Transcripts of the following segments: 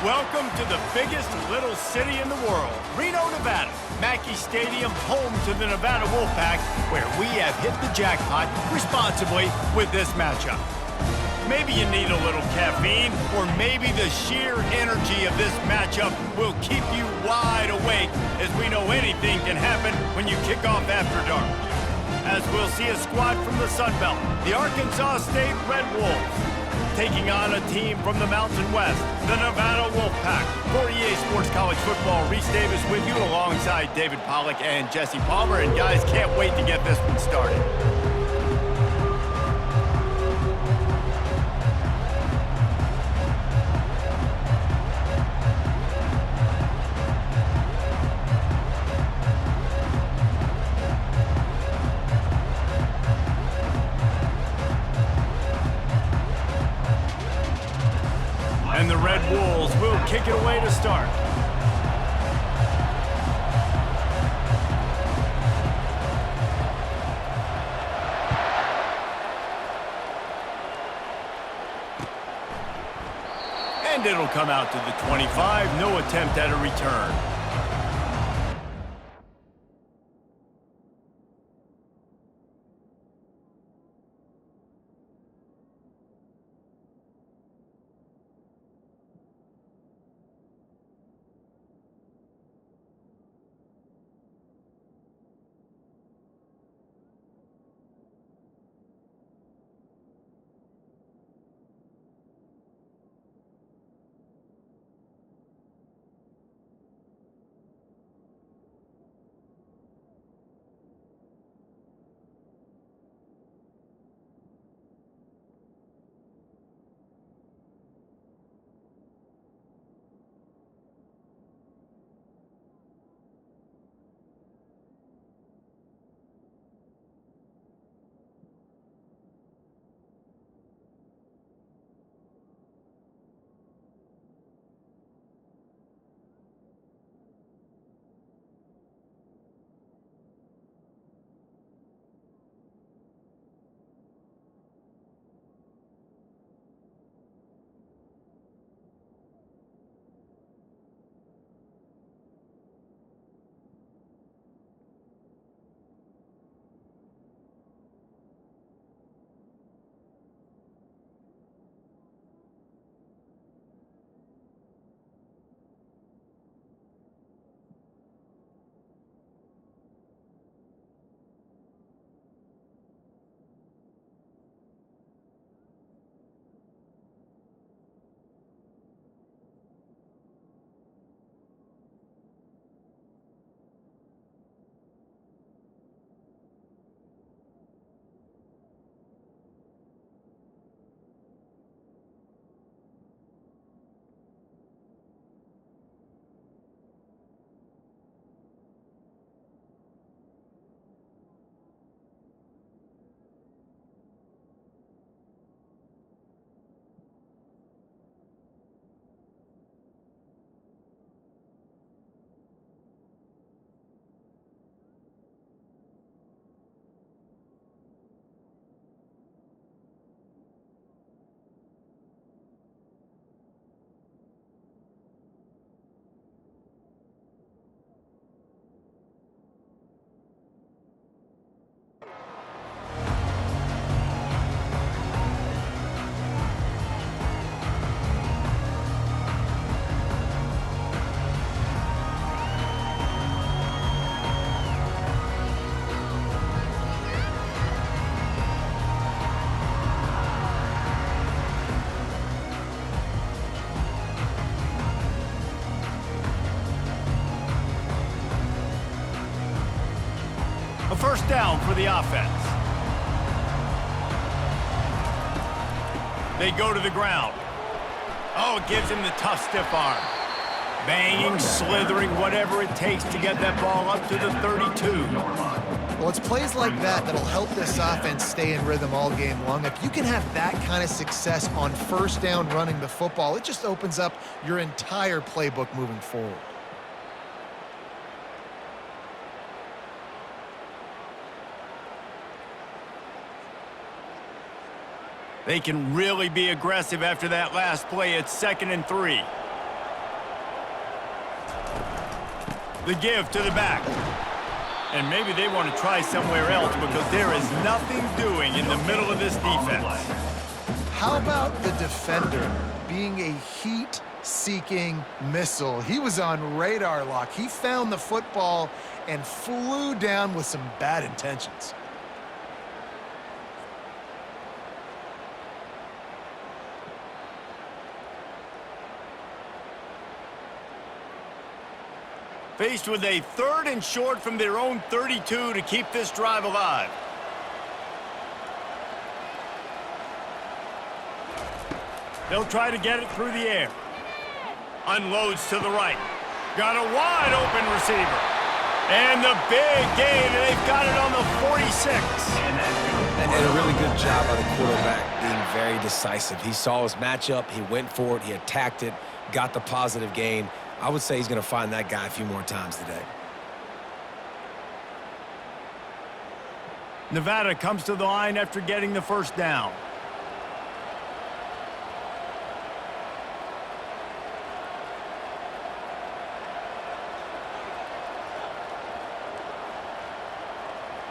Welcome to the biggest little city in the world, Reno, Nevada. Mackey Stadium, home to the Nevada Wolfpack, where we have hit the jackpot responsibly with this matchup. Maybe you need a little caffeine, or maybe the sheer energy of this matchup will keep you wide awake, as we know anything can happen when you kick off after dark. As we'll see a squad from the Sun Belt, the Arkansas State Red Wolves, taking on a team from the Mountain West, the Nevada Wolfpack. For EA Sports College Football, Reese Davis with you alongside David Pollack and Jesse Palmer. And guys, can't wait to get this one started. And the Red Wolves will kick it away to start. And it'll come out to the 25, no attempt at a return. A first down for the offense. They go to the ground. Oh, it gives him the tough, stiff arm. Banging, slithering, whatever it takes to get that ball up to the 32. Well, it's plays like that that'll help this offense stay in rhythm all game long. If you can have that kind of success on first down running the football, it just opens up your entire playbook moving forward. They can really be aggressive after that last play. It's 2nd and 3. The give to the back. And maybe they want to try somewhere else because there is nothing doing in the middle of this defense. How about the defender being a heat-seeking missile? He was on radar lock. He found the football and flew down with some bad intentions. Faced with a 3rd and short from their own 32 to keep this drive alive. They'll try to get it through the air. Unloads to the right. Got a wide open receiver. And the big gain, and they've got it on the 46. And a really good job by the quarterback being very decisive. He saw his matchup, he went for it, he attacked it, got the positive gain. I would say he's going to find that guy a few more times today. Nevada comes to the line after getting the first down.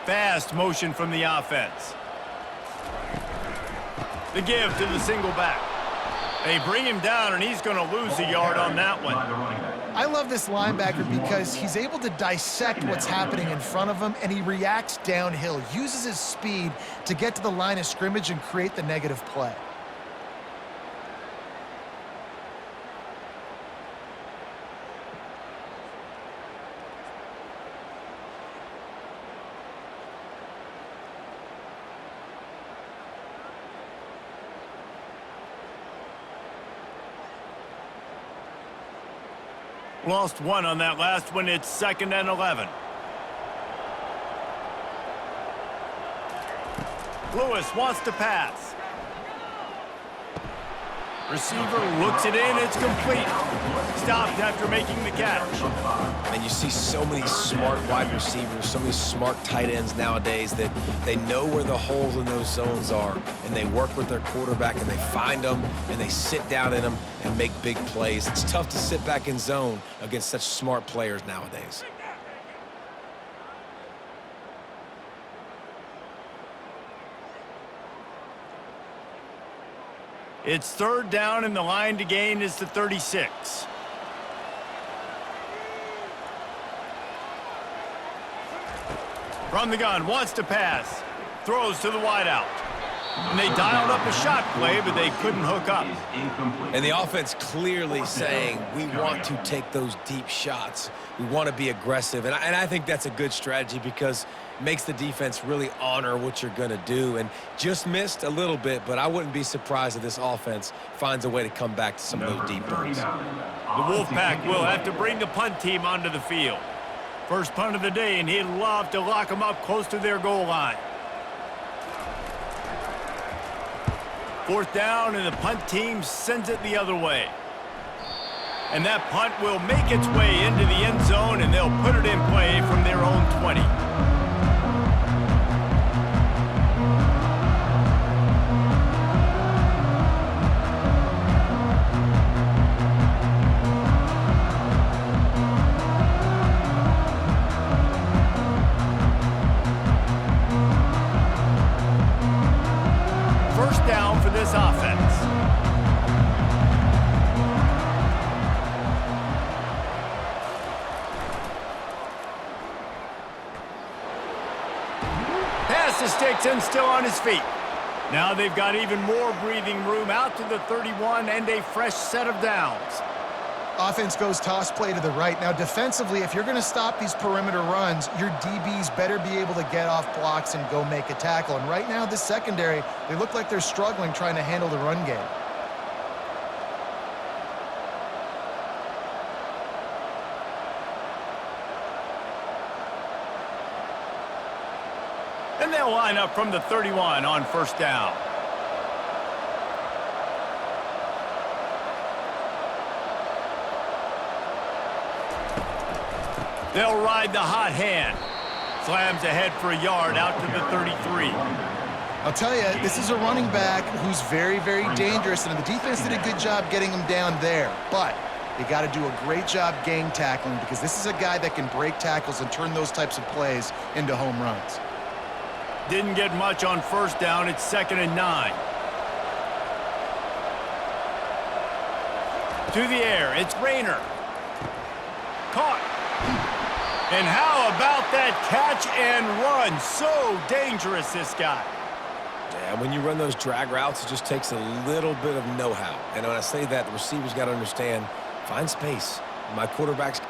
Fast motion from the offense. The give to the single back. They bring him down, and he's going to lose a yard on that one. I love this linebacker because he's able to dissect what's happening in front of him, and he reacts downhill, uses his speed to get to the line of scrimmage and create the negative play. Lost one on that last one. It's 2nd and 11. Lewis wants to pass. Receiver looks it in. It's complete. Stopped after making the catch. And you see so many smart wide receivers, so many smart tight ends nowadays that they know where the holes in those zones are, and they work with their quarterback, and they find them, and they sit down in them and make big plays. It's tough to sit back in zone against such smart players nowadays. It's 3rd down, and the line to gain is the 36. From the gun, wants to pass. Throws to the wideout. And they dialed up a shot play, but they couldn't hook up. And the offense clearly saying, we want to take those deep shots. We want to be aggressive. And I think that's a good strategy because it makes the defense really honor what you're going to do. And just missed a little bit, but I wouldn't be surprised if this offense finds a way to come back to some of those deep balls. The Wolfpack will have to bring the punt team onto the field. First punt of the day, and he'd love to lock them up close to their goal line. 4th down, and the punt team sends it the other way. And that punt will make its way into the end zone, and they'll put it in play from their own 20. First down for this offense. Pass to sticks and still on his feet. Now they've got even more breathing room out to the 31 and a fresh set of downs. Offense goes toss play to the right. Now, defensively, if you're going to stop these perimeter runs, your DBs better be able to get off blocks and go make a tackle. And right now, this secondary, they look like they're struggling trying to handle the run game. And they'll line up from the 31 on first down. They'll ride the hot hand. Slams ahead for a yard out to the 33. I'll tell you, this is a running back who's very, very dangerous, and the defense did a good job getting him down there. But You got to do a great job gang tackling because this is a guy that can break tackles and turn those types of plays into home runs. Didn't get much on first down. It's 2nd and 9. To the air, it's Rayner. Caught. And how about that catch and run? So dangerous, this guy. Yeah, when you run those drag routes, it just takes a little bit of know-how. And when I say that, the receivers got to understand, find space. My quarterback's...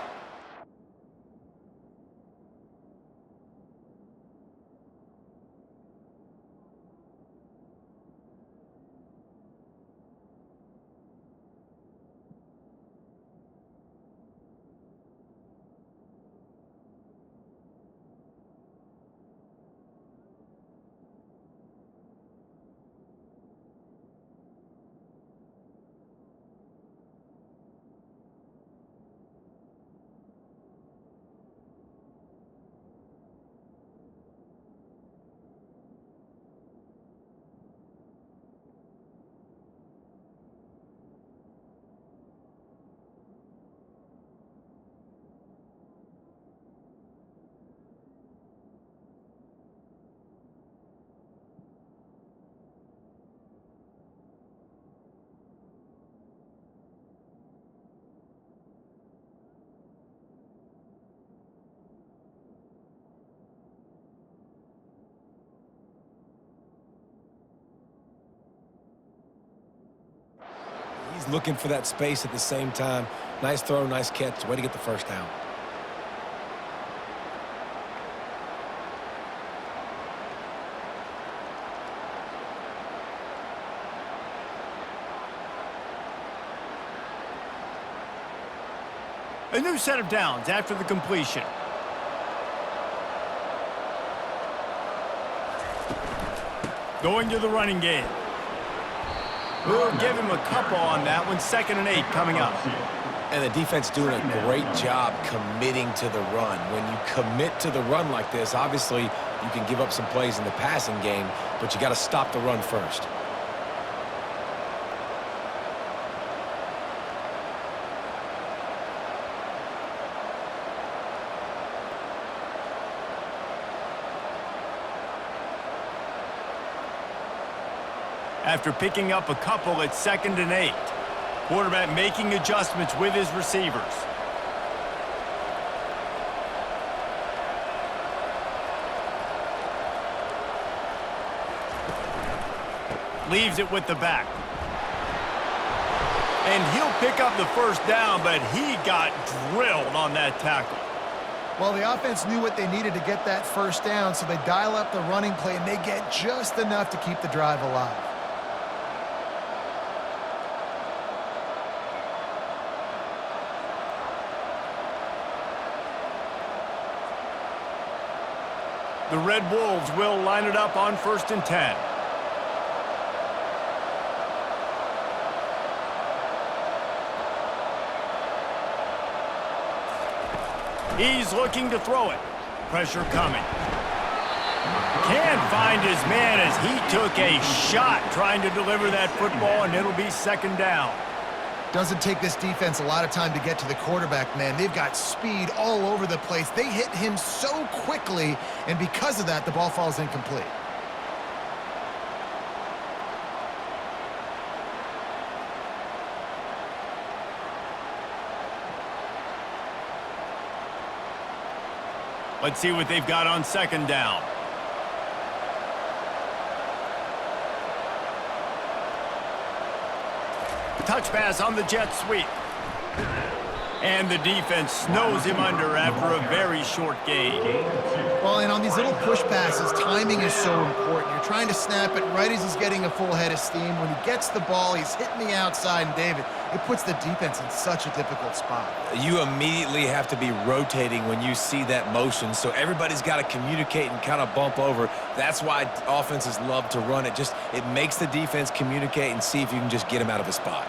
He's looking for that space at the same time. Nice throw, nice catch. Way to get the first down. A new set of downs after the completion. Going to the running game. We'll give him a couple on that one. 2nd and 8 coming up. And the defense doing a great job committing to the run. When you commit to the run like this, obviously you can give up some plays in the passing game, but you got to stop the run first. After picking up a couple, it's 2nd and 8. Quarterback making adjustments with his receivers. Leaves it with the back. And he'll pick up the first down, but he got drilled on that tackle. Well, the offense knew what they needed to get that first down, so they dial up the running play, and they get just enough to keep the drive alive. The Red Wolves will line it up on 1st and 10. He's looking to throw it. Pressure coming. Can't find his man as he took a shot trying to deliver that football, and it'll be 2nd down. Doesn't take this defense a lot of time to get to the quarterback, man. They've got speed all over the place. They hit him so quickly, and because of that, the ball falls incomplete. Let's see what they've got on 2nd down. Touch pass on the jet sweep. And the defense snows him under after a very short gain. Well, and on these little push passes, timing is so important. You're trying to snap it right as he's getting a full head of steam. When he gets the ball, he's hitting the outside, and David, it puts the defense in such a difficult spot. You immediately have to be rotating when you see that motion, so everybody's got to communicate and kind of bump over. That's why offenses love to run it. It makes the defense communicate and see if you can just get him out of a spot.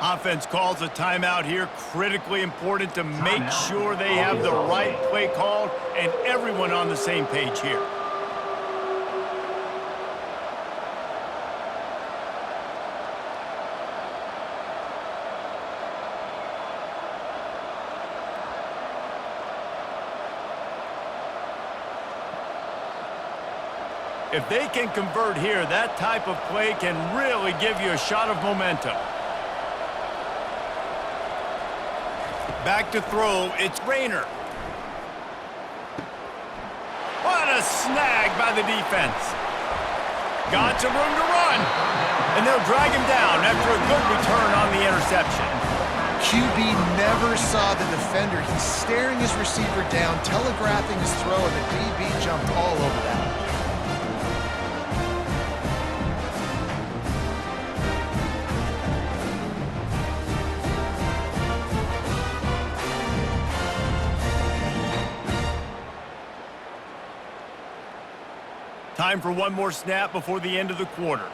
Offense calls a timeout here. Critically important to make sure they have the right play called and everyone on the same page here. If they can convert here, that type of play can really give you a shot of momentum. Back to throw, it's Rayner. What a snag by the defense. Got some room to run. And they'll drag him down after a good return on the interception. QB never saw the defender. He's staring his receiver down, telegraphing his throw, and the DB jumped all over that. Time for one more snap before the end of the quarter.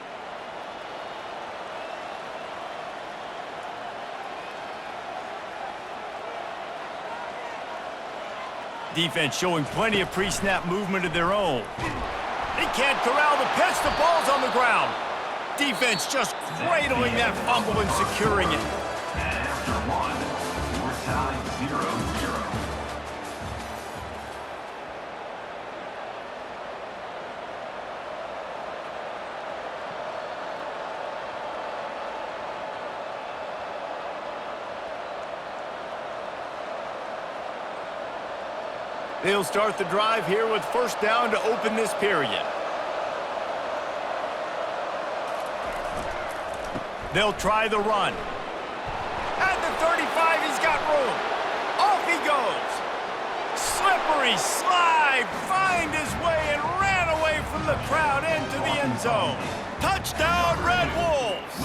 Defense showing plenty of pre-snap movement of their own. They can't corral the pitch. The ball's on the ground. Defense just cradling that fumble and securing it. And after one, we're tied 0-0. They'll start the drive here with first down to open this period. They'll try the run. At the 35, he's got room. Off he goes. Slippery slide, find his way and ran away from the crowd into the end zone. Touchdown, Red Wolves.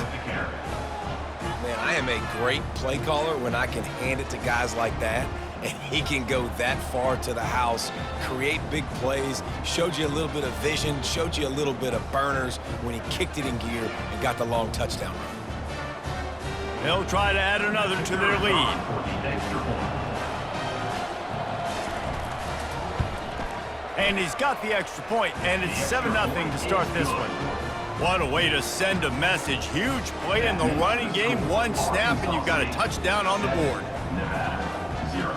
Man, I am a great play caller when I can hand it to guys like that. And he can go that far to the house, create big plays, showed you a little bit of vision, showed you a little bit of burners when he kicked it in gear and got the long touchdown run. They'll try to add another to their lead. And he's got the extra point, and it's 7-0 to start this one. What a way to send a message. Huge play in the running game. One snap, and you've got a touchdown on the board. Nevada, 0.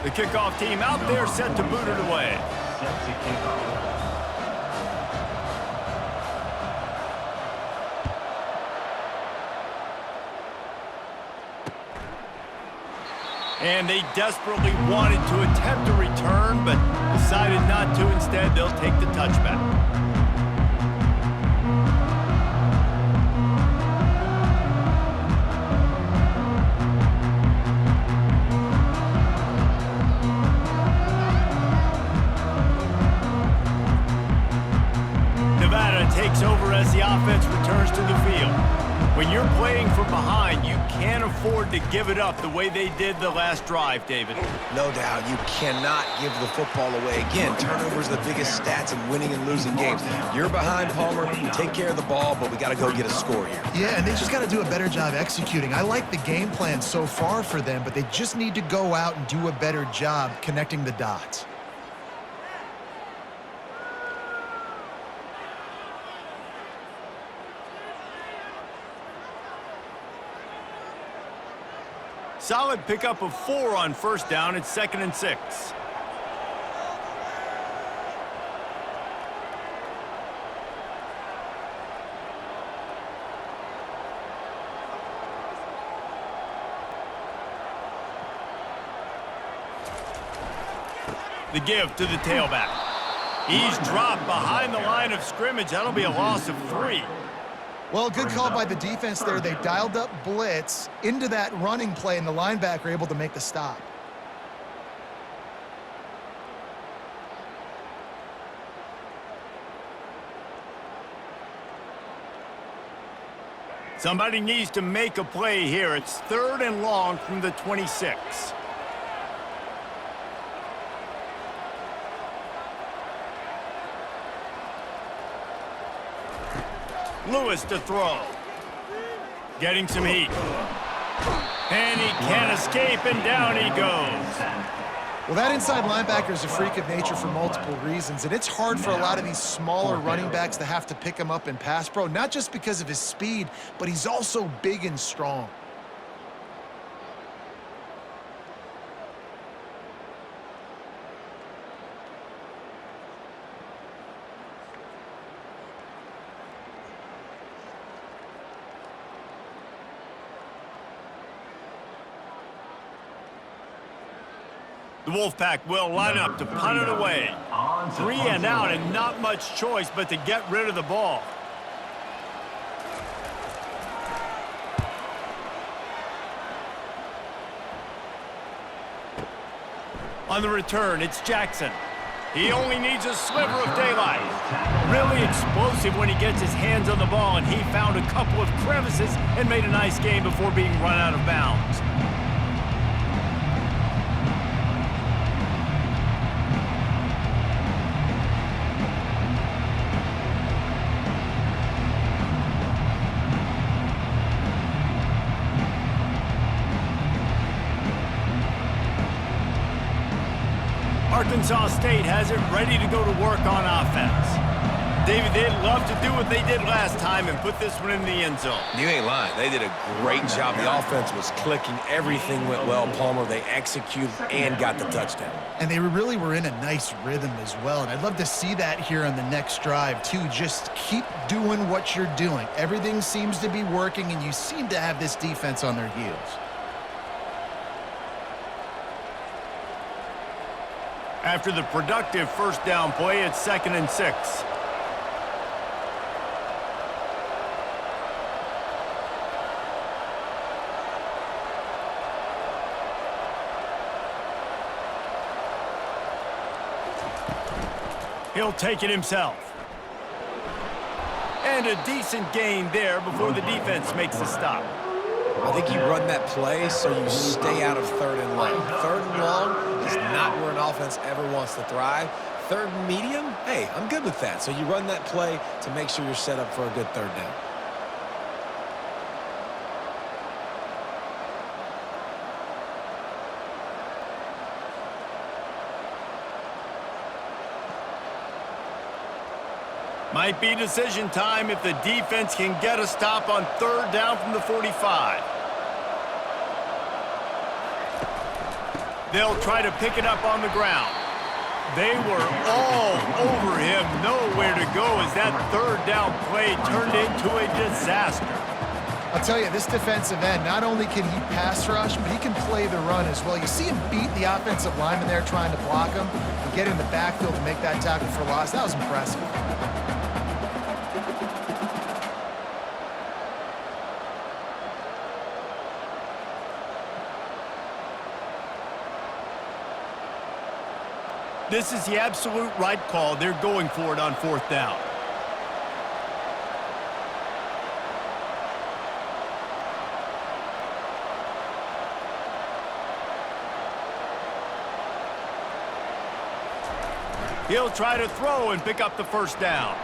The kickoff team out there set to boot it away. Set to kick off. And they desperately wanted to attempt a return, but decided not to. Instead, they'll take the touchback. Nevada takes over as the offense returns to the field. When you're playing from behind, you can't afford to give it up the way they did the last drive, David. No doubt, you cannot give the football away. Again, turnovers are the biggest stats in winning and losing games. You're behind, Palmer, take care of the ball, but we got to go get a score here. Yeah, and they just got to do a better job executing. I like the game plan so far for them, but they just need to go out and do a better job connecting the dots. Solid pickup of 4 on first down. It's 2nd and 6. The give to the tailback. He's dropped behind the line of scrimmage. That'll be a loss of 3. Well, good call by the defense there. They dialed up blitz into that running play, and the linebacker able to make the stop. Somebody needs to make a play here. It's 3rd and long from the 26. Lewis to throw. Getting some heat. And he can't escape, and down he goes. Well, that inside linebacker is a freak of nature for multiple reasons, and it's hard for a lot of these smaller running backs to have to pick him up in pass pro, not just because of his speed, but he's also big and strong. The Wolfpack will line up to punt it away. 3 and out, and not much choice but to get rid of the ball. On the return, it's Jackson. He only needs a sliver of daylight. Really explosive when he gets his hands on the ball, and he found a couple of crevices and made a nice game before being run out of bounds. Arkansas State has it ready to go to work on offense. David, they'd love to do what they did last time and put this one in the end zone. You ain't lying. They did a great job. The offense was clicking. Everything went well, Palmer. They executed and got the touchdown. And they really were in a nice rhythm as well. And I'd love to see that here on the next drive, too. Just keep doing what you're doing. Everything seems to be working, and you seem to have this defense on their heels. After the productive first down play, it's 2nd and 6. He'll take it himself. And a decent gain there before the defense makes the stop. I think you run that play so you stay out of 3rd and long. 3rd and long is not where an offense ever wants to thrive. 3rd and medium, hey, I'm good with that. So you run that play to make sure you're set up for a good 3rd down. Might be decision time if the defense can get a stop on 3rd down from the 45. They'll try to pick it up on the ground. They were all over him. Nowhere to go as that 3rd down play turned into a disaster. I'll tell you, this defensive end, not only can he pass rush, but he can play the run as well. You see him beat the offensive lineman there trying to block him and get in the backfield to make that tackle for loss. That was impressive. This is the absolute right call. They're going for it on 4th down. He'll try to throw and pick up the 1st down.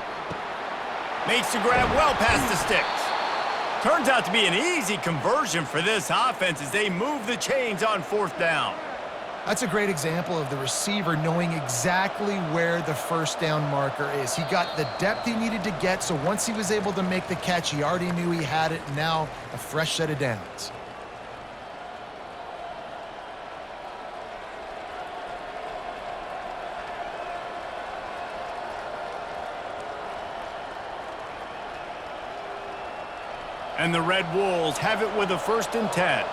Makes the grab well past the sticks. Turns out to be an easy conversion for this offense as they move the chains on 4th down. That's a great example of the receiver knowing exactly where the 1st down marker is. He got the depth he needed to get, so once he was able to make the catch, he already knew he had it. Now, a fresh set of downs. And the Red Wolves have it with a 1st and 10.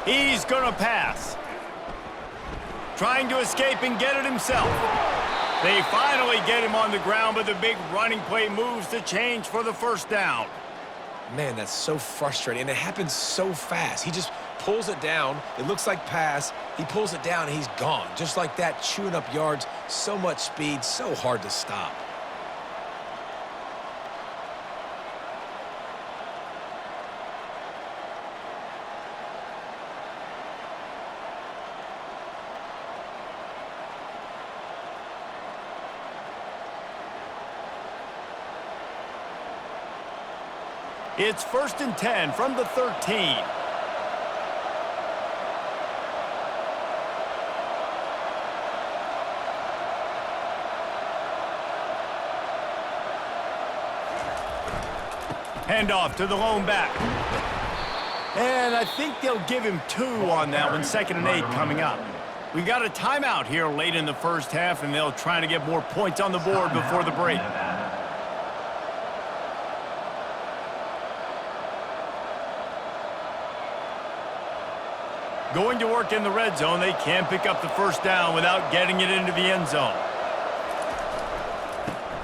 He's going to pass. Trying to escape and get it himself. They finally get him on the ground, but the big running play moves the change for the 1st down. Man, that's so frustrating, and it happens so fast. He just pulls it down. It looks like pass. He pulls it down, and he's gone. Just like that, chewing up yards. So much speed, so hard to stop. It's 1st and 10 from the 13. Handoff to the lone back. And I think they'll give him 2 on that one. 2nd and 8 coming up. We got a timeout here late in the first half, and they'll try to get more points on the board before the break. Going to work in the red zone. They can't pick up the first down without getting it into the end zone.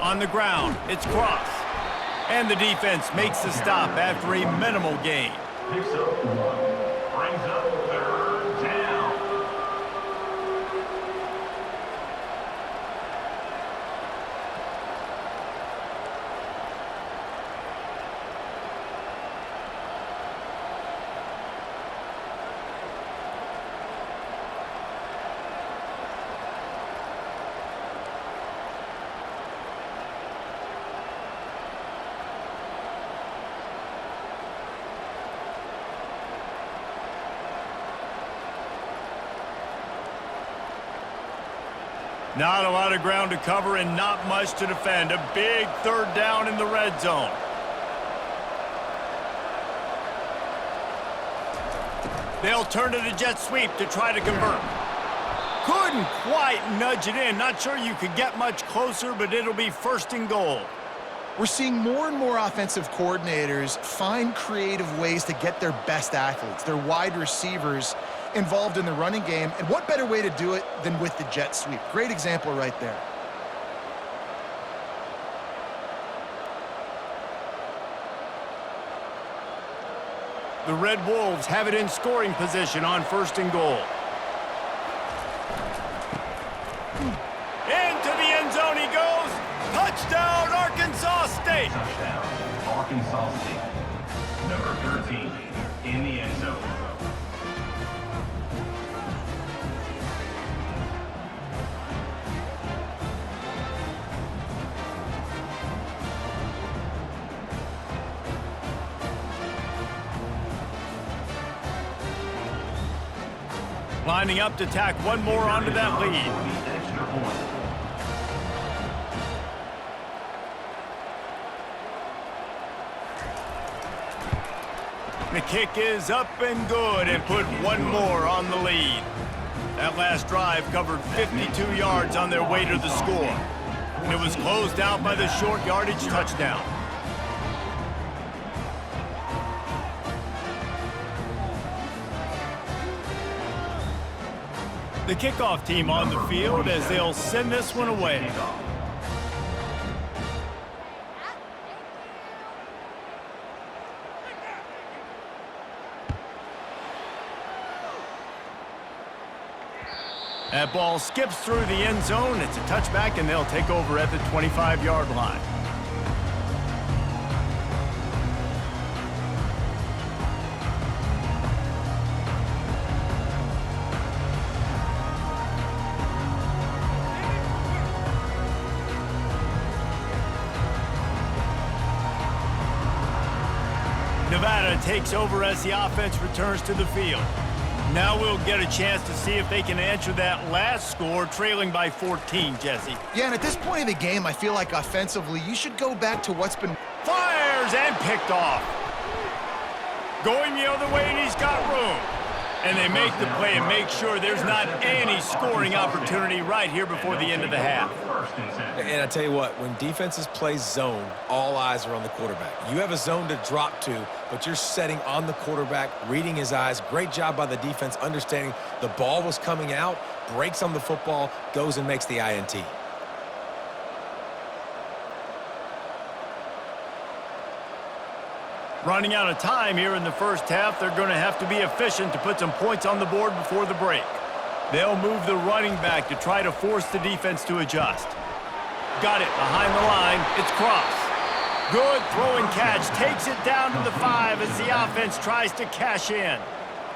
On the ground, it's Cross. And the defense makes the stop after a minimal gain. Picks up 1. Brings up 3rd down. Not a lot of ground to cover and not much to defend. A big 3rd down in the red zone. They'll turn to the jet sweep to try to convert. Couldn't quite nudge it in. Not sure you could get much closer, but it'll be 1st and goal. We're seeing more and more offensive coordinators find creative ways to get their best athletes, their wide receivers, involved in the running game. And what better way to do it than with the jet sweep? Great example right there. The Red Wolves have it in scoring position on 1st and goal. Into the end zone he goes. Touchdown, Arkansas State. Touchdown, Arkansas State. Number 13 in the end zone. Lining up to tack one more onto that lead. Extra point. The kick is up and good and put one more on the lead. That last drive covered 52 yards on their way to the score. And it was closed out by the short yardage touchdown. The kickoff team on the field as they'll send this one away. That ball skips through the end zone. It's a touchback, and they'll take over at the 25-yard line. Nevada takes over as the offense returns to the field. Now we'll get a chance to see if they can answer that last score, trailing by 14, Jesse. Yeah, and at this point in the game, I feel like offensively, you should go back to what's been... Fires and picked off. Going the other way, and he's got room. And they make the play and make sure there's not any scoring opportunity right here before the end of the half. And I tell you what, when defenses play zone, all eyes are on the quarterback. You have a zone to drop to, but you're setting on the quarterback, reading his eyes. Great job by the defense, understanding the ball was coming out, breaks on the football, goes and makes the INT. Running out of time here in the first half, they're going to have to be efficient to put some points on the board before the break. They'll move the running back to try to force the defense to adjust. Got it behind the line. It's Cross. Good throw and catch. Takes it down to the 5 as the offense tries to cash in.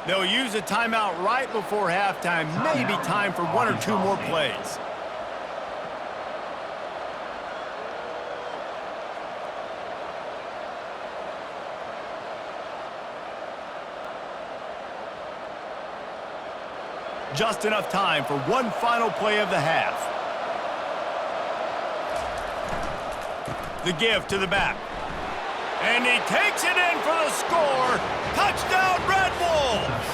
They'll use a timeout right before halftime. Maybe time for 1 or 2 more plays. Just enough time for one final play of the half. The give to the back. And he takes it in for the score. Touchdown, Red Wolves!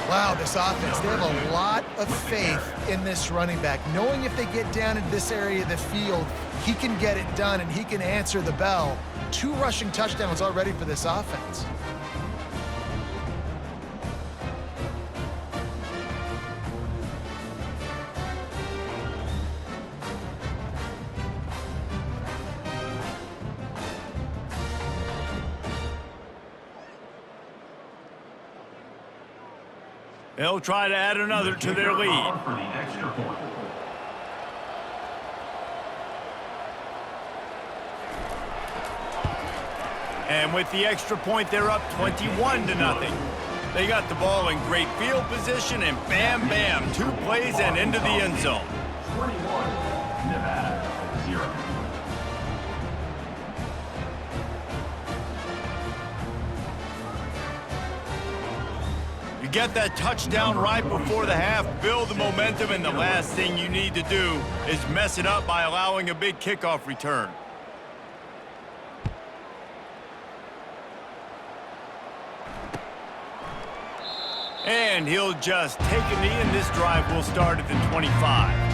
Wow, this offense, they have a lot of faith in this running back, knowing if they get down into this area of the field, he can get it done and he can answer the bell. 2 rushing touchdowns already for this offense. They'll try to add another to their lead. For the extra point. And with the extra point, they're up 21-0. They got the ball in great field position, and bam, bam, 2 plays and into the end zone. 21, Nevada, 0. You get that touchdown right before the half, build the momentum, and the last thing you need to do is mess it up by allowing a big kickoff return. And he'll just take a knee, and this drive will start at the 25.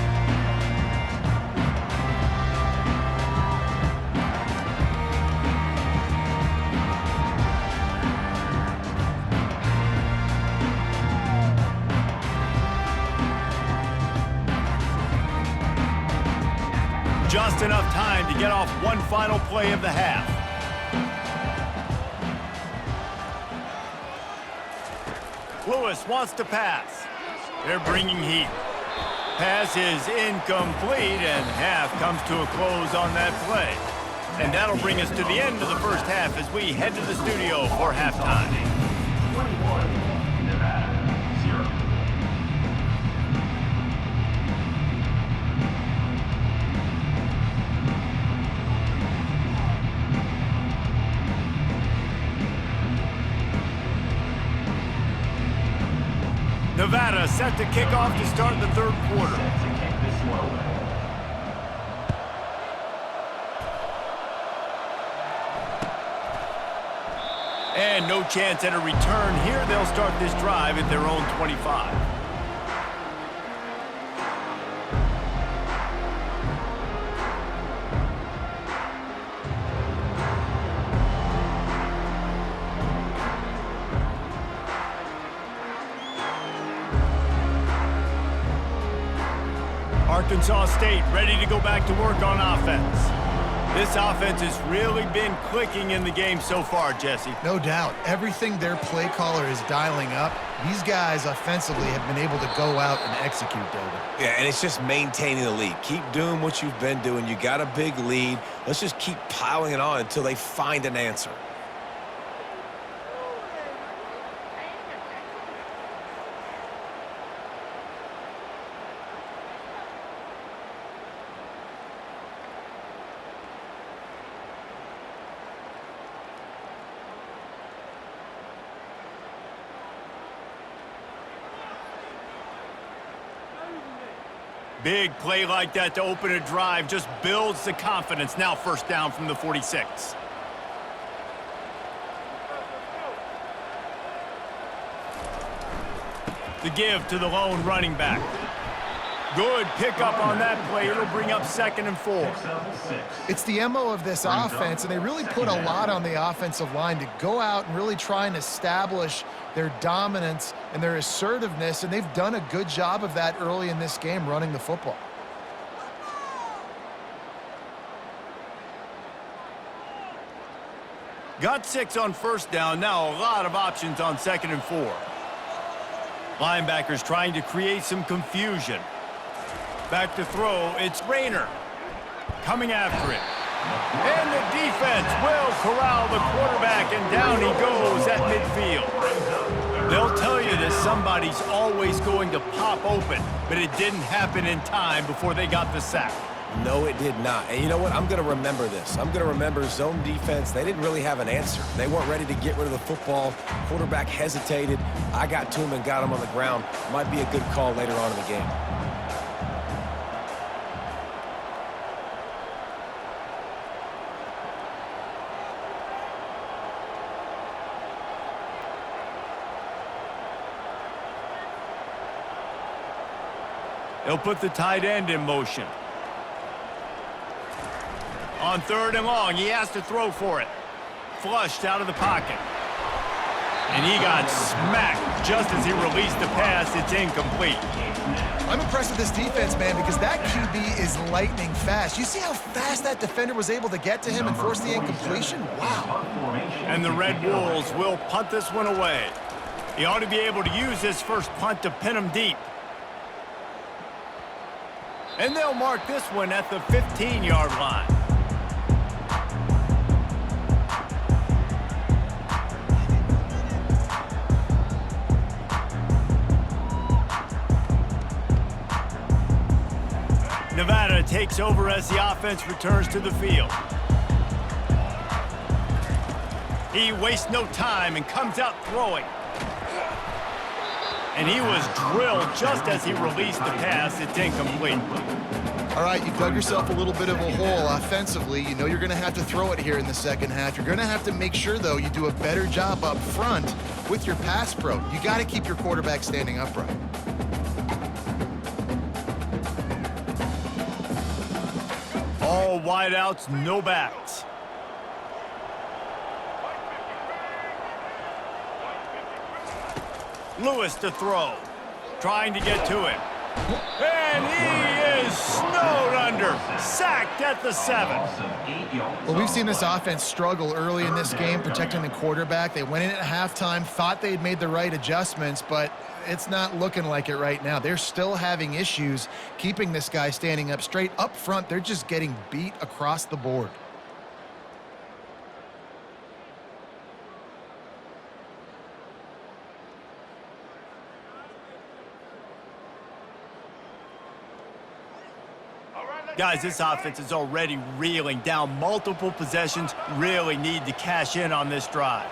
Just enough time to get off one final play of the half. Lewis wants to pass. They're bringing heat. Pass is incomplete, and half comes to a close on that play. And that'll bring us to the end of the first half as we head to the studio for halftime. 21, Nevada, 0. Nevada set to kick off to start the third quarter. And no chance at a return here. They'll start this drive at their own 25. Arkansas State ready to go back to work on offense. This offense has really been clicking in the game so far, Jesse. No doubt. Everything their play caller is dialing up, these guys offensively have been able to go out and execute, David. Yeah, and it's just maintaining the lead. Keep doing what you've been doing. You got a big lead. Let's just keep piling it on until they find an answer. Big play like that to open a drive just builds the confidence. Now first down from the 46. The give to the lone running back. Good pickup on that play. It'll bring up 2nd and 4. It's the MO of this offense, and they really put a lot on the offensive line to go out and really try and establish their dominance and their assertiveness, and they've done a good job of that early in this game running the football. Got 6 on first down. Now a lot of options on 2nd and 4. Linebackers trying to create some confusion. Back to throw, it's Rayner. Coming after it. And the defense will corral the quarterback, and down he goes at midfield. They'll tell you that somebody's always going to pop open, but it didn't happen in time before they got the sack. No, it did not. And you know what? I'm going to remember this. I'm going to remember zone defense. They didn't really have an answer. They weren't ready to get rid of the football. Quarterback hesitated. I got to him and got him on the ground. Might be a good call later on in the game. They'll put the tight end in motion. On 3rd and long, he has to throw for it. Flushed out of the pocket. And he got smacked just as he released the pass. It's incomplete. I'm impressed with this defense, man, because that QB is lightning fast. You see how fast that defender was able to get to him and force the incompletion? Wow. And the Red Wolves will punt this one away. He ought to be able to use this first punt to pin him deep. And they'll mark this one at the 15-yard line. Nevada takes over as the offense returns to the field. He wastes no time and comes out throwing. And he was drilled just as he released the pass. It's incomplete. All right, you dug yourself a little bit of a hole offensively. You know you're going to have to throw it here in the second half. You're going to have to make sure, though, you do a better job up front with your pass pro. You got to keep your quarterback standing upright. All wideouts, no backs. Lewis to throw. Trying to get to him. And he is snowed under. Sacked at the 7. Well, we've seen this offense struggle early in this game, protecting the quarterback. They went in at halftime, thought they'd made the right adjustments, but it's not looking like it right now. They're still having issues keeping this guy standing up straight. Up front, they're just getting beat across the board. Guys, this offense is already reeling down multiple possessions. Really need to cash in on this drive.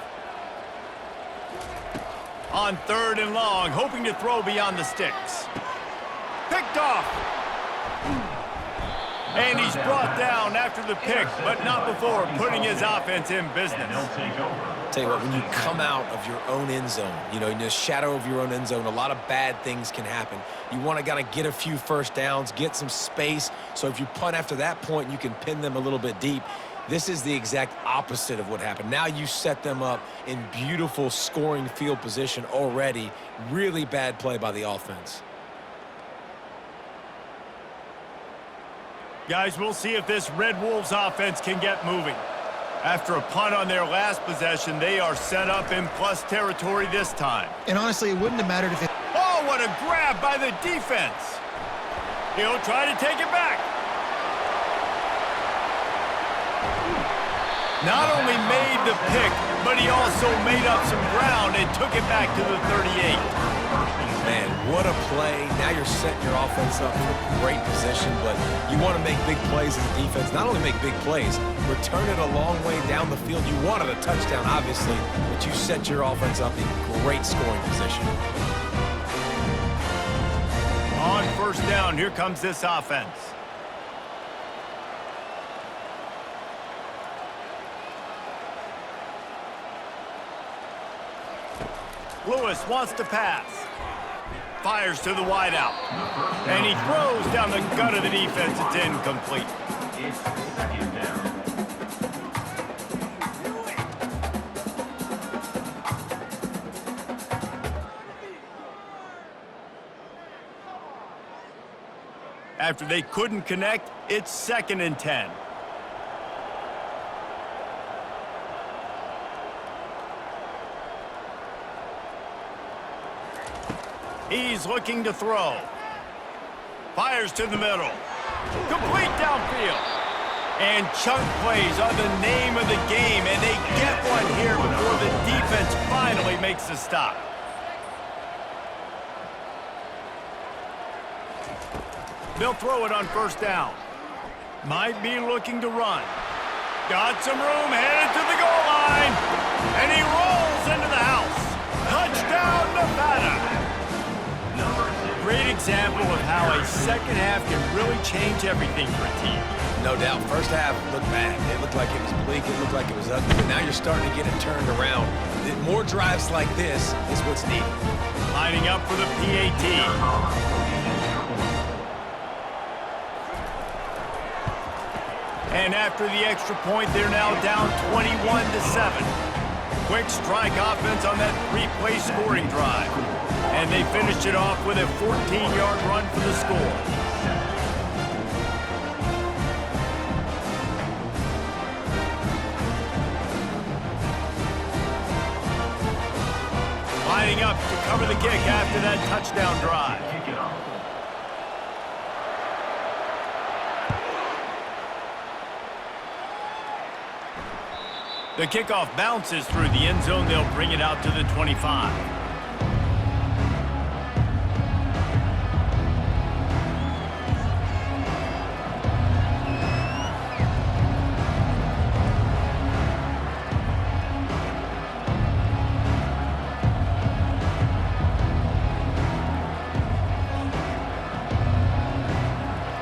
On 3rd and long, hoping to throw beyond the sticks. Picked off. And he's brought down after the pick, but not before putting his offense in business. Tell you what, when you come out of your own end zone, in the shadow of your own end zone, a lot of bad things can happen. You want to get a few first downs, get some space, so if you punt after that point, you can pin them a little bit deep. This is the exact opposite of what happened. Now you set them up in beautiful scoring field position already. Really bad play by the offense. Guys, we'll see if this Red Wolves offense can get moving. After a punt on their last possession, they are set up in plus territory this time. And honestly, it wouldn't have mattered if it... Oh, what a grab by the defense. He'll try to take it back. Not only made the pick, but he also made up some ground and took it back to the 38. Man, what a play. Now you're setting your offense up for great position, but you want to make big plays as a defense. Not only make big plays, return it a long way down the field. You wanted a touchdown, obviously, but you set your offense up in great scoring position. On 1st down, here comes this offense. Lewis wants to pass. Fires to the wideout. And he throws down the gut of the defense. It's incomplete. It's 2nd down. After they couldn't connect, it's 2nd and 10. He's looking to throw. Fires to the middle. Complete downfield. And chunk plays are the name of the game, and they get one here before the defense finally makes a stop. They'll throw it on 1st down. Might be looking to run. Got some room, headed to the goal line. And he rolls into the house. Touchdown, Nevada. Great example of how a second half can really change everything for a team. No doubt. First half looked bad. It looked like it was bleak. It looked like it was ugly. But now you're starting to get it turned around. More drives like this is what's needed. Lining up for the PAT. And after the extra point, they're now down 21-7. Quick strike offense on that three-play scoring drive. And they finished it off with a 14-yard run for the score. Lining up to cover the kick after that touchdown drive. The kickoff bounces through the end zone. They'll bring it out to the 25.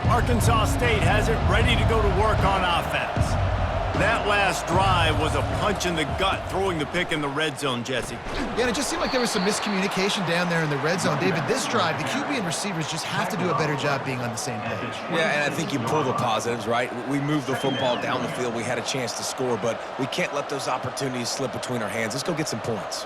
Arkansas State has it ready to go to work on offense. That last drive was a punch in the gut, throwing the pick in the red zone, Jesse. Yeah, and it just seemed like there was some miscommunication down there in the red zone. David, this drive, the QB and receivers just have to do a better job being on the same page. Yeah, and I think you pull the positives, right? We moved the football down the field. We had a chance to score, but we can't let those opportunities slip between our hands. Let's go get some points.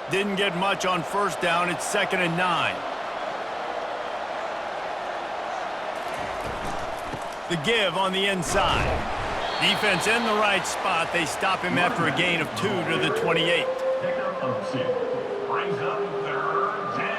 Didn't get much on first down. It's 2nd and 9. The give on the inside. Defense in the right spot. They stop him after a gain of 2 to the 28. Pickup of 6. Brings up 3rd down.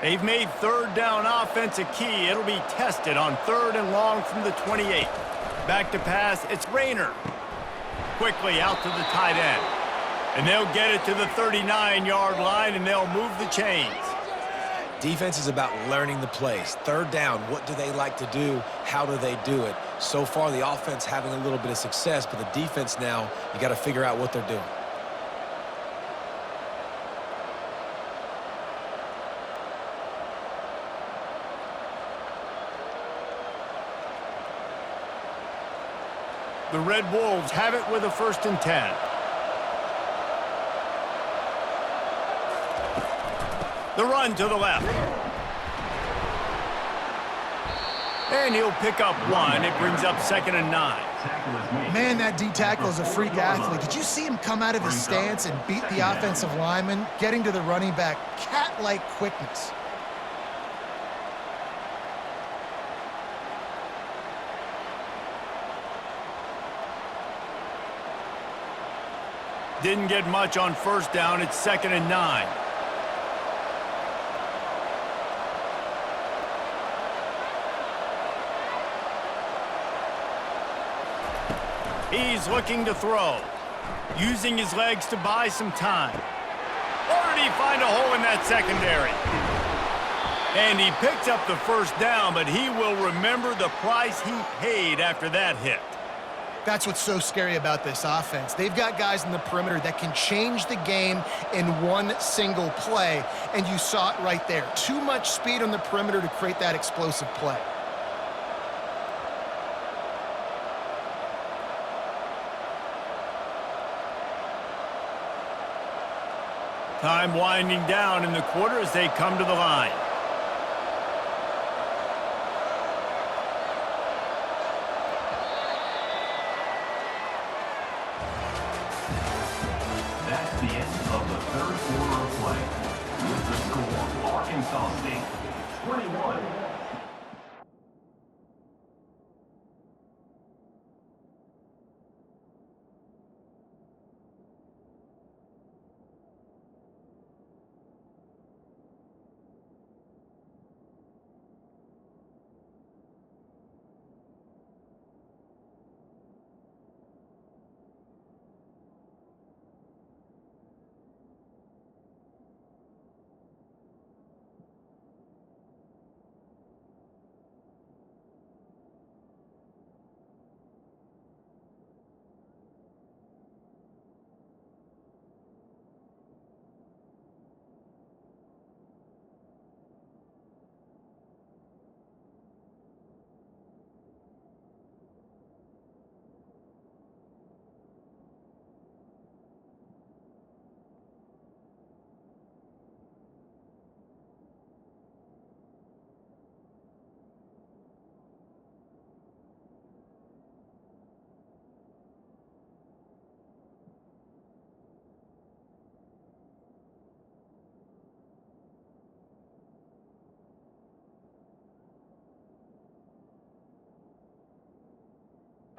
They've made 3rd down offense a key. It'll be tested on 3rd and long from the 28. Back to pass, it's Rayner. Quickly out to the tight end. And they'll get it to the 39-yard line, and they'll move the chains. Defense is about learning the plays. 3rd down, what do they like to do? How do they do it? So far, the offense having a little bit of success, but the defense now, you got to figure out what they're doing. The Red Wolves have it with a 1st and 10. The run to the left. And he'll pick up 1. It brings up 2nd and 9. Man, that D-tackle is a freak athlete. Did you see him come out of his stance and beat the offensive lineman, getting to the running back? Cat-like quickness. Didn't get much on first down. It's 2nd and 9. He's looking to throw, using his legs to buy some time. Or did he find a hole in that secondary? And he picks up the 1st down, but he will remember the price he paid after that hit. That's what's so scary about this offense. They've got guys in the perimeter that can change the game in one single play, and you saw it right there. Too much speed on the perimeter to create that explosive play. Time winding down in the quarter as they come to the line. That's the end of the third quarter of play. With the score, Arkansas State 21.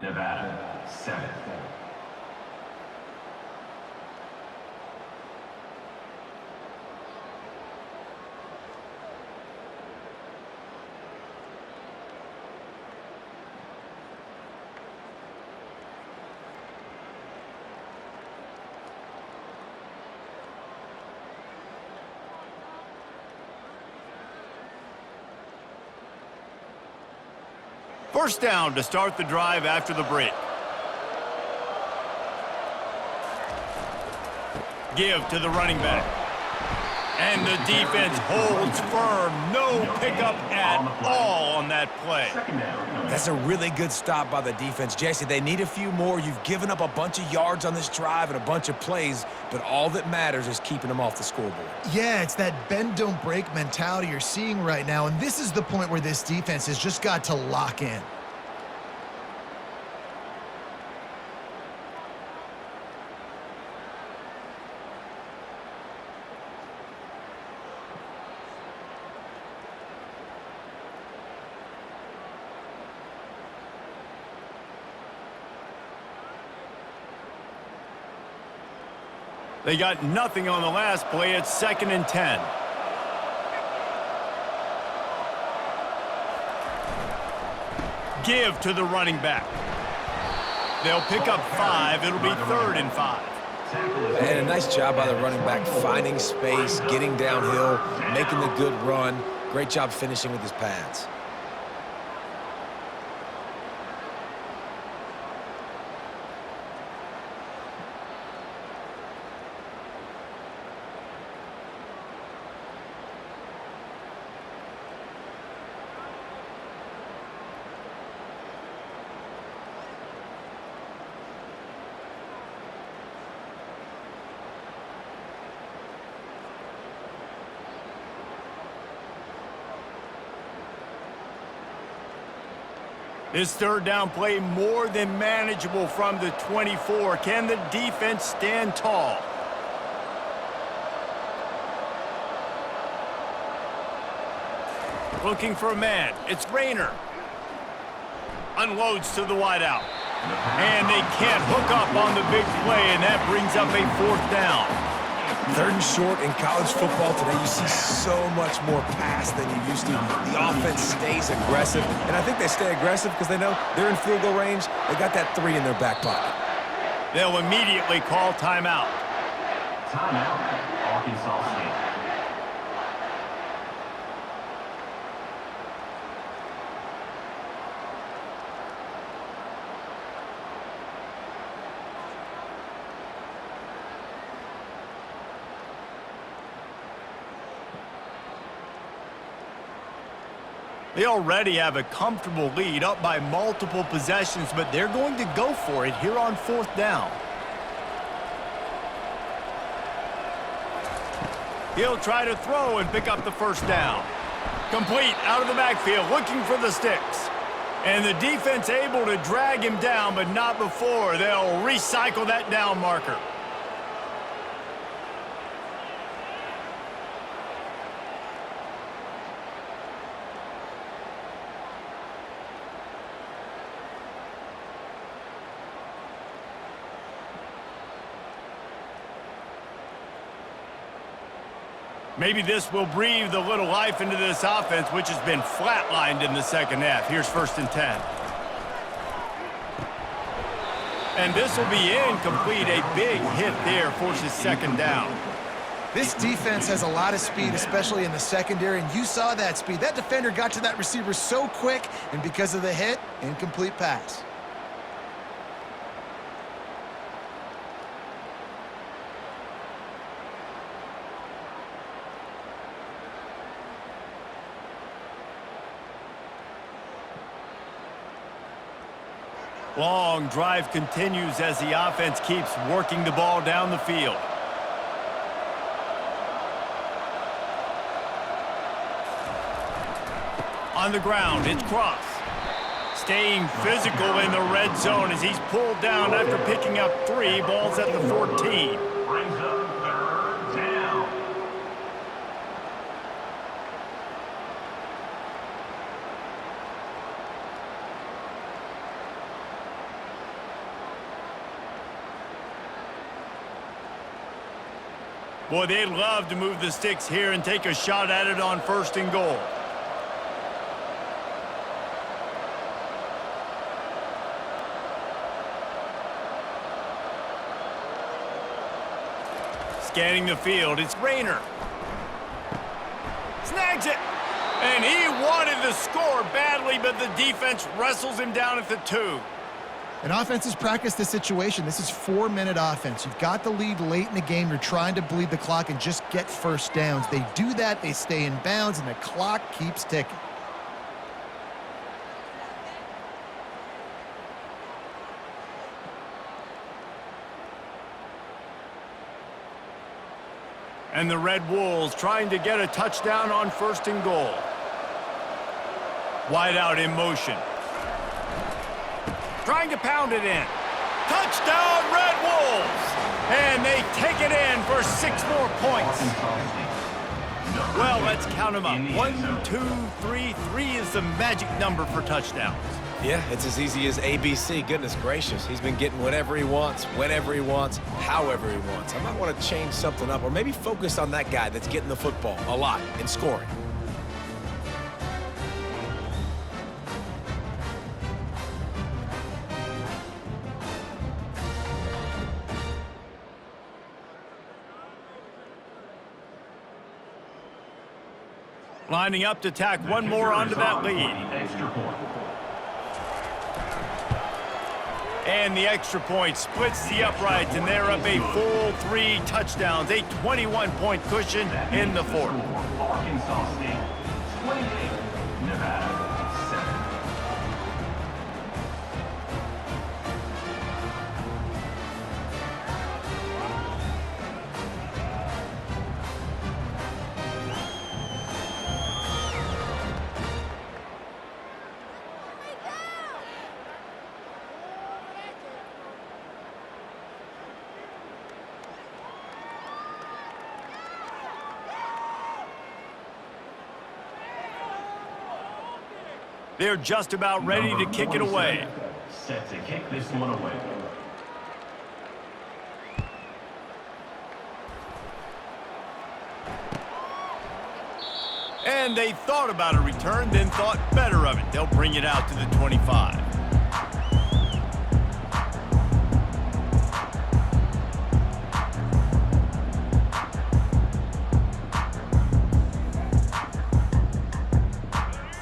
Nevada 7. First down to start the drive after the break. Give to the running back. And the defense holds firm. No pickup at all on that play. That's a really good stop by the defense. Jesse, they need a few more. You've given up a bunch of yards on this drive and a bunch of plays, but all that matters is keeping them off the scoreboard. Yeah, it's that bend, don't break mentality you're seeing right now, and this is the point where this defense has just got to lock in. They got nothing on the last play. It's 2nd and 10. Give to the running back. They'll pick up 5. It'll be 3rd and 5. And a nice job by the running back, finding space, getting downhill, making the good run. Great job finishing with his pads. This 3rd down play more than manageable from the 24. Can the defense stand tall? Looking for a man. It's Rayner. Unloads to the wideout. And they can't hook up on the big play, and that brings up a 4th down. 3rd and short in college football today, you see so much more pass than you used to. The offense stays aggressive, and I think they stay aggressive because they know they're in field goal range. They got that 3 in their back pocket. They'll immediately call timeout. Timeout, Arkansas State. They already have a comfortable lead, up by multiple possessions, but they're going to go for it here on 4th down. He'll try to throw and pick up the first down. Complete out of the backfield, looking for the sticks. And the defense able to drag him down, but not before they'll recycle that down marker. Maybe this will breathe a little life into this offense, which has been flatlined in the second half. Here's 1st and 10. And this will be incomplete. A big hit there forces 2nd down. This defense has a lot of speed, especially in the secondary, and you saw that speed. That defender got to that receiver so quick, and because of the hit, incomplete pass. Long drive continues as the offense keeps working the ball down the field. On the ground, it's Cross. Staying physical in the red zone as he's pulled down after picking up 3 balls at the 14. Brings up 3rd down. Boy, they'd love to move the sticks here and take a shot at it on 1st and goal. Scanning the field, it's Rayner. Snags it! And he wanted to score badly, but the defense wrestles him down at the 2. And offenses practice this situation. This is 4-minute offense. You've got the lead late in the game. You're trying to bleed the clock and just get first downs. They do that, they stay in bounds, and the clock keeps ticking. And the Red Wolves trying to get a touchdown on 1st and goal. Wide out in motion. Trying to pound it in. Touchdown, Red Wolves! And they take it in for 6 more points. Well, let's count them up. 1, 2, 3. 3 is the magic number for touchdowns. Yeah, it's as easy as ABC. Goodness gracious. He's been getting whatever he wants, whenever he wants, however he wants. I might want to change something up or maybe focus on that guy that's getting the football a lot and scoring. Lining up to tack one more onto that lead. Extra point. And the extra point splits the uprights, and they're up a full 3 touchdowns, a 21-point cushion in the 4th. Arkansas State 28, Nevada 7. They're just about ready to kick it away. Set to kick this one away. And they thought about a return, then thought better of it. They'll bring it out to the 25.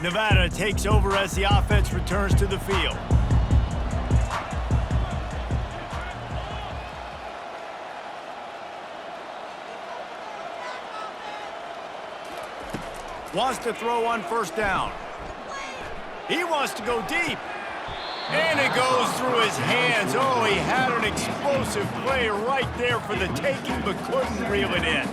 Nevada takes over as the offense returns to the field. Wants to throw on 1st down. He wants to go deep. And it goes through his hands. Oh, he had an explosive play right there for the taking, but couldn't reel it in.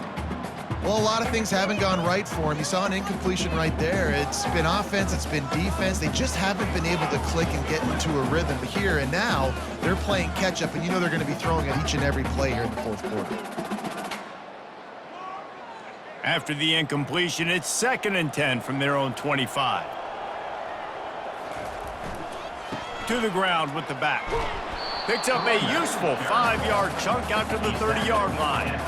Well, a lot of things haven't gone right for him. You saw an incompletion right there. It's been offense, it's been defense. They just haven't been able to click and get into a rhythm here. And now they're playing catch-up, and you know they're going to be throwing at each and every play here in the fourth quarter. After the incompletion, it's 2nd and 10 from their own 25. To the ground with the back. Picks up a useful 5-yard chunk out to the 30-yard line.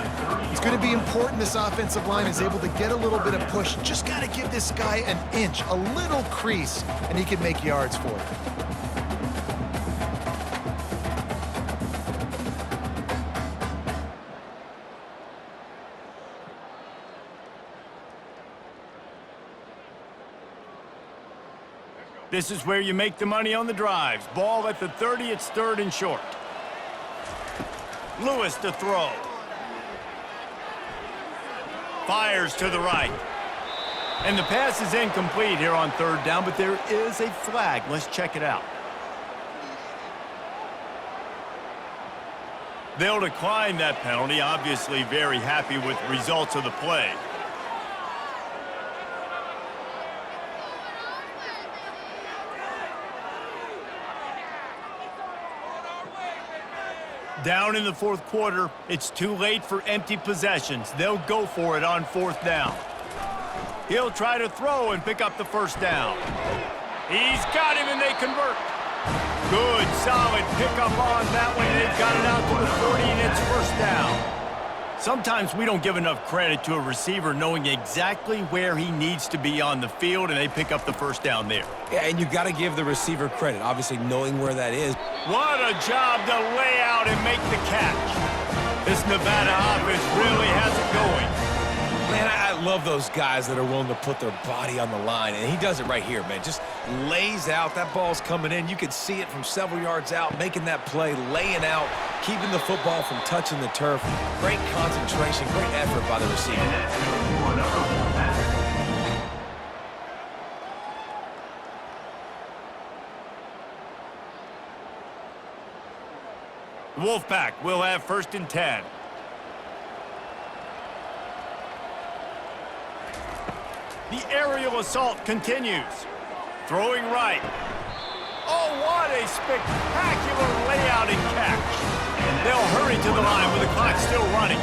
It's going to be important this offensive line is able to get a little bit of push. Just got to give this guy an inch, a little crease, and he can make yards for it. This is where you make the money on the drives. Ball at the 30, it's 3rd and short. Lewis to throw. Fires to the right. And the pass is incomplete here on 3rd down, but there is a flag. Let's check it out. They'll decline that penalty, obviously very happy with the results of the play. Down in the 4th quarter, it's too late for empty possessions. They'll go for it on 4th down. He'll try to throw and pick up the 1st down. He's got him and they convert. Good, solid pickup on that one. They've got it out to the 40 and it's 1st down. Sometimes we don't give enough credit to a receiver knowing exactly where he needs to be on the field, and they pick up the 1st down there. Yeah, and you got to give the receiver credit, obviously knowing where that is. What a job to lay out and make the catch. This Nevada offense really has it going. Man, I love those guys that are willing to put their body on the line, and he does it right here, man. Just lays out. That ball's coming in. You can see it from several yards out, making that play, laying out, keeping the football from touching the turf. Great concentration, great effort by the receiver. Wolfpack will have 1st and 10. The aerial assault continues. Throwing right. Oh, what a spectacular layout and catch. They'll hurry to the line with the clock still running.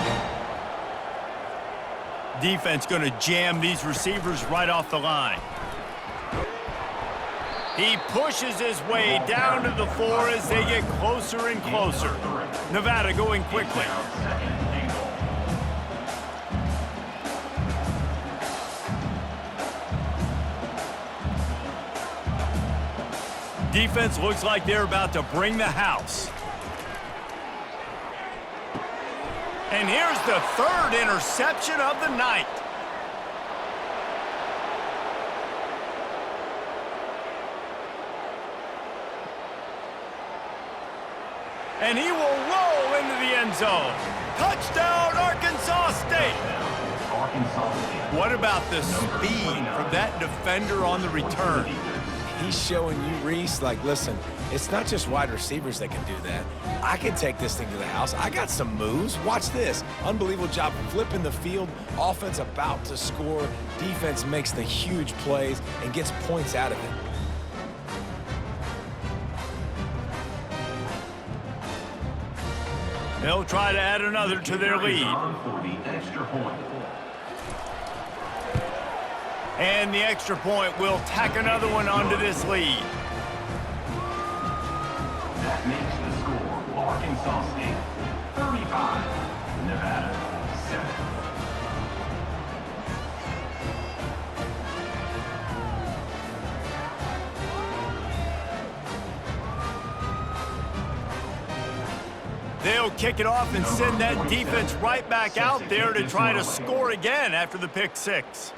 Defense going to jam these receivers right off the line. He pushes his way down to the 4 as they get closer and closer. Nevada going quickly. Defense looks like they're about to bring the house. And here's the 3rd interception of the night. And he will roll into the end zone. Touchdown, Arkansas State. What about the speed from that defender on the return? He's showing you, Reese, like, listen, it's not just wide receivers that can do that. I can take this thing to the house. I got some moves. Watch this. Unbelievable job flipping the field. Offense about to score. Defense makes the huge plays and gets points out of it. They'll try to add another to their lead. And the extra point will tack another one onto this lead. That makes the score Arkansas State 35, Nevada 7. They'll kick it off and send that defense right back out there to try to score again after the pick 6.